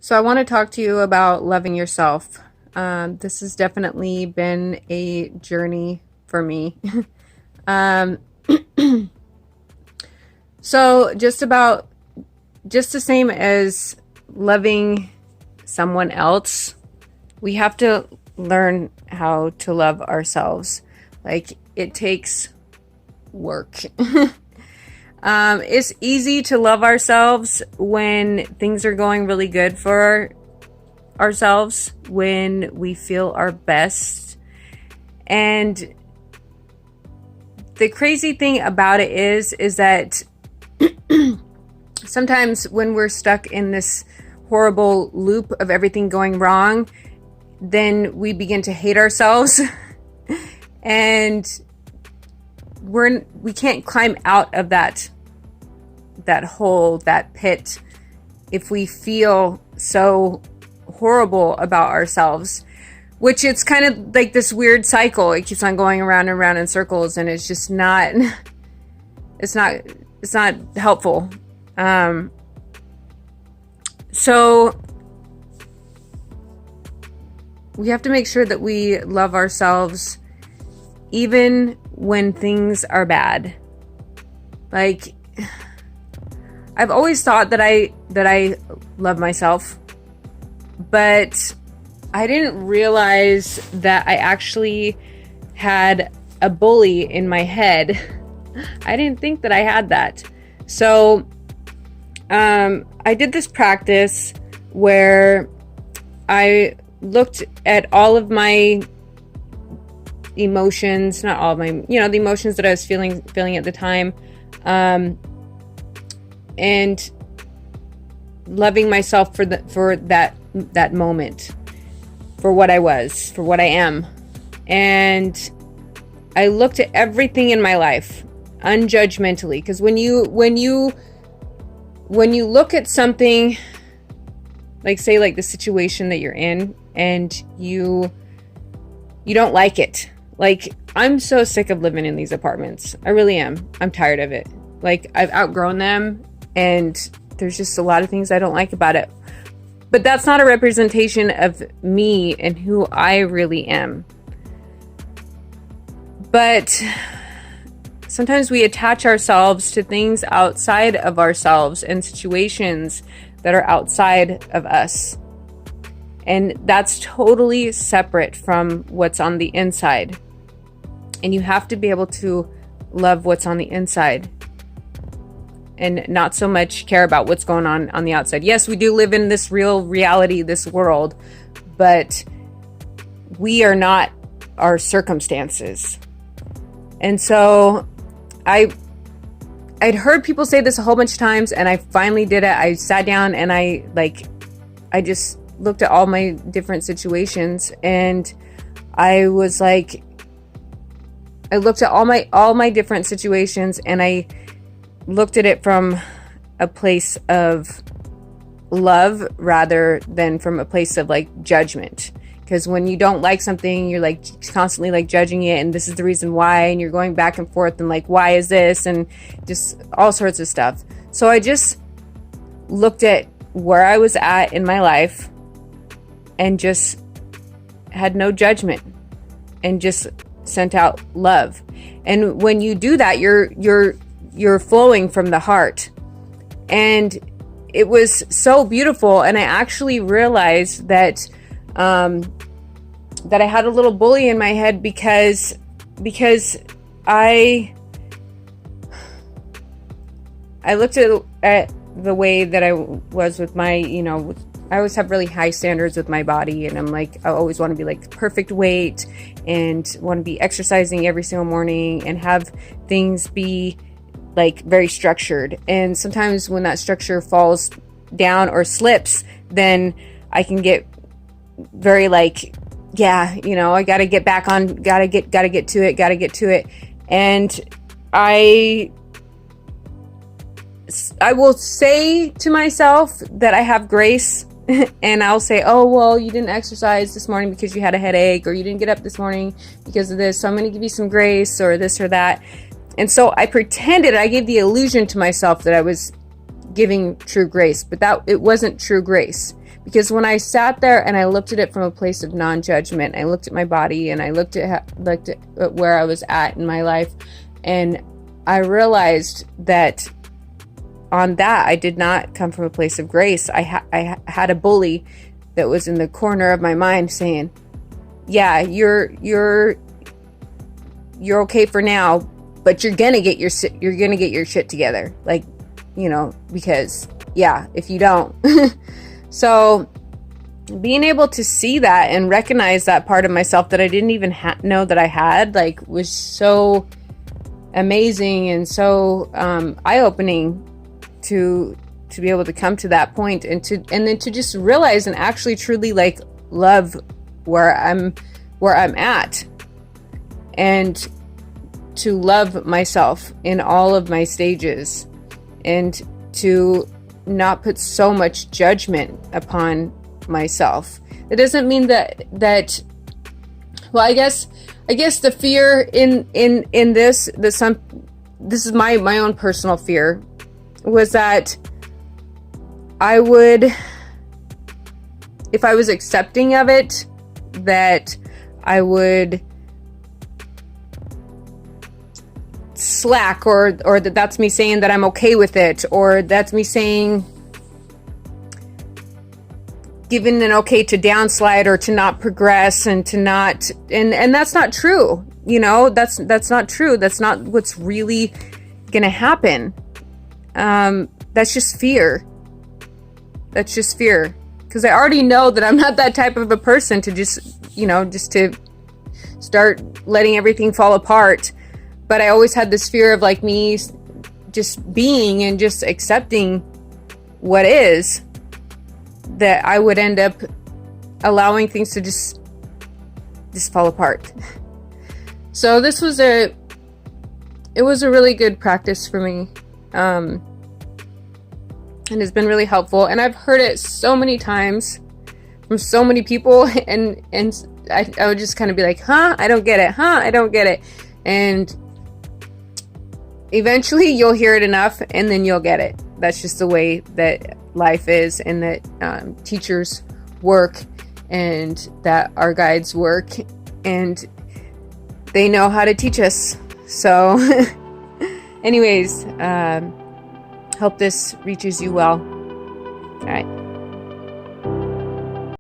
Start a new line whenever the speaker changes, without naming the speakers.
So, I want to talk to you about loving yourself. This has definitely been a journey for me. um, so, just the same as loving someone else, we have to learn how to love ourselves. Like, it takes work. It's easy to love ourselves when things are going really good for ourselves, when we feel our best. And the crazy thing about it is that sometimes when we're stuck in this horrible loop of everything going wrong, then we begin to hate ourselves and we can't climb out of that hole, that pit, if we feel so horrible about ourselves, which it's kind of like this weird cycle. It keeps on going around and around in circles, and it's just not it's not helpful. So we have to make sure that we love ourselves even when things are bad. Like, I've always thought that I love myself, but I didn't realize that I actually had a bully in my head. I didn't think that I had that. So I did this practice where I looked at all of my emotions, not all of my, the emotions that I was feeling at the time, and loving myself for that moment, for what I was, for what I am. And I looked at everything in my life unjudgmentally, because when you look at something, like, say, like the situation that you're in, and you don't like it. Like, I'm so sick of living in these apartments. I really am. I'm tired of it. Like, I've outgrown them, and there's just a lot of things I don't like about it. But that's not a representation of me and who I really am. But sometimes we attach ourselves to things outside of ourselves and situations that are outside of us. And that's totally separate from what's on the inside. And you have to be able to love what's on the inside and not so much care about what's going on the outside. Yes, we do live in this real reality, this world, but we are not our circumstances. And so I'd heard people say this a whole bunch of times, and I finally did it. I sat down and I just looked at all my different situations, and I was like, I looked at all my different situations, and I looked at it from a place of love rather than from a place of like judgment. Because when you don't like something, you're like constantly like judging it, and this is the reason why, and you're going back and forth and like, why is this, and just all sorts of stuff. So I just looked at where I was at in my life and just had no judgment and just sent out love. And when you do that, you're flowing from the heart. And it was so beautiful. And I actually realized that that I had a little bully in my head because I looked at the way that I was with my, I always have really high standards with my body, and I'm like, I always want to be like perfect weight and want to be exercising every single morning and have things be like very structured. And sometimes when that structure falls down or slips, then I can get very like, yeah, I gotta get back on, gotta get to it. And I will say to myself that I have grace, and I'll say, oh, well, you didn't exercise this morning because you had a headache, or you didn't get up this morning because of this, so I'm going to give you some grace, or this or that. And so I gave the illusion to myself that I was giving true grace, but that it wasn't true grace, Because when I sat there and I looked at it from a place of non-judgment, I looked at my body and I looked at where I was at in my life, and I realized that on that I did not come from a place of grace. I had a bully that was in the corner of my mind saying, "Yeah, you're okay for now, but you're gonna get your shit together, like, because if you don't." So being able to see that and recognize that part of myself that I didn't even know that I had, like, was so amazing and so eye-opening to be able to come to that point, and then to just realize and actually truly, like, love where I'm at, and to love myself in all of my stages, and to not put so much judgment upon myself. It doesn't mean that well, I guess the fear in this is my own personal fear, was that I would, if I was accepting of it, that I would slack, or that's me saying that I'm okay with it, or that's me saying, giving an okay to downslide or to not progress and to not, and that's not true. That's not true. That's not what's really gonna happen. That's just fear. That's just fear. Because I already know that I'm not that type of a person to just to start letting everything fall apart. But I always had this fear of, like, me just being and just accepting what is, that I would end up allowing things to just fall apart. So this was it was a really good practice for me. And it's been really helpful. And I've heard it so many times from so many people, and I would just kind of be like, I don't get it. I don't get it. And eventually you'll hear it enough, and then you'll get it. That's just the way that life is, and that teachers work, and that our guides work, and they know how to teach us. So anyways, hope this reaches you well. All right.